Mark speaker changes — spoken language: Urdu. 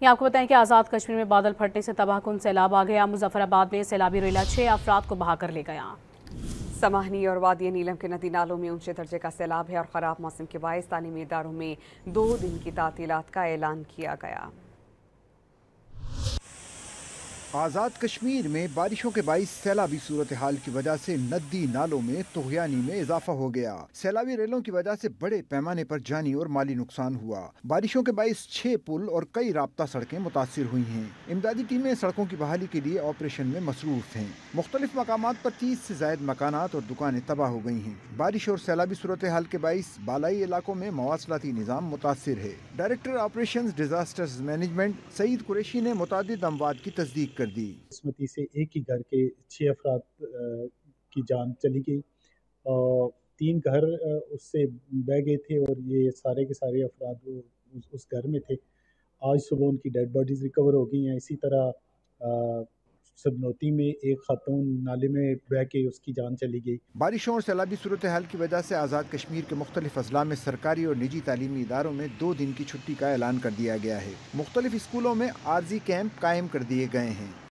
Speaker 1: یہ آپ کو بتائیں کہ آزاد کشمیر میں بادل پھٹنے سے تباہ کن سیلاب آ گیا۔ مظفر آباد میں سیلابی ریلا 6 افراد کو بہا کر لے گیا۔
Speaker 2: سماہنی اور وادی نیلم کے ندی نالوں میں اونچے درجے کا سیلاب ہے اور خراب موسم کے باعث تعلیمی اداروں میں 2 دن کی تعطیلات کا اعلان کیا گیا۔
Speaker 3: آزاد کشمیر میں بارشوں کے باعث سیلابی صورتحال کی وجہ سے ندی نالوں میں طغیانی میں اضافہ ہو گیا۔ سیلابی ریلوں کی وجہ سے بڑے پیمانے پر جانی اور مالی نقصان ہوا۔ بارشوں کے باعث 6 پل اور کئی رابطہ سڑکیں متاثر ہوئی ہیں۔ امدادی ٹیمیں سڑکوں کی بحالی کے لیے آپریشن میں مصروف ہیں۔ مختلف مقامات پر 30 سے زائد مکانات اور دکانیں تباہ ہو گئی ہیں۔ بارش اور سیلابی صورتحال کے باعث بالائی علاقوں میں مواصلاتی نظام متاثر ہے۔ ڈائریکٹر آپریشنز ڈیزاسٹرز مینجمنٹ سعید قریشی نے متعدد اموات کی تصدیق کر دی۔
Speaker 4: قسمتی سے ایک ہی گھر کے 6 افراد کی جان چلی گئی اور 3 گھر اس سے بہہ گئے تھے اور یہ سارے کے سارے افراد اس گھر میں تھے۔ آج صبح ان کی ڈیڈ باڈیز ریکور ہو گئی ہیں۔ اسی طرح سبنوتی میں ایک خاتون نالے میں بہہ کے اس کی جان چلی گئی۔
Speaker 3: بارشوں اور سیلابی صورتحال کی وجہ سے آزاد کشمیر کے مختلف اضلاع میں سرکاری اور نجی تعلیمی اداروں میں 2 دن کی چھٹی کا اعلان کر دیا گیا ہے۔ مختلف اسکولوں میں عارضی کیمپ قائم کر دیے گئے ہیں۔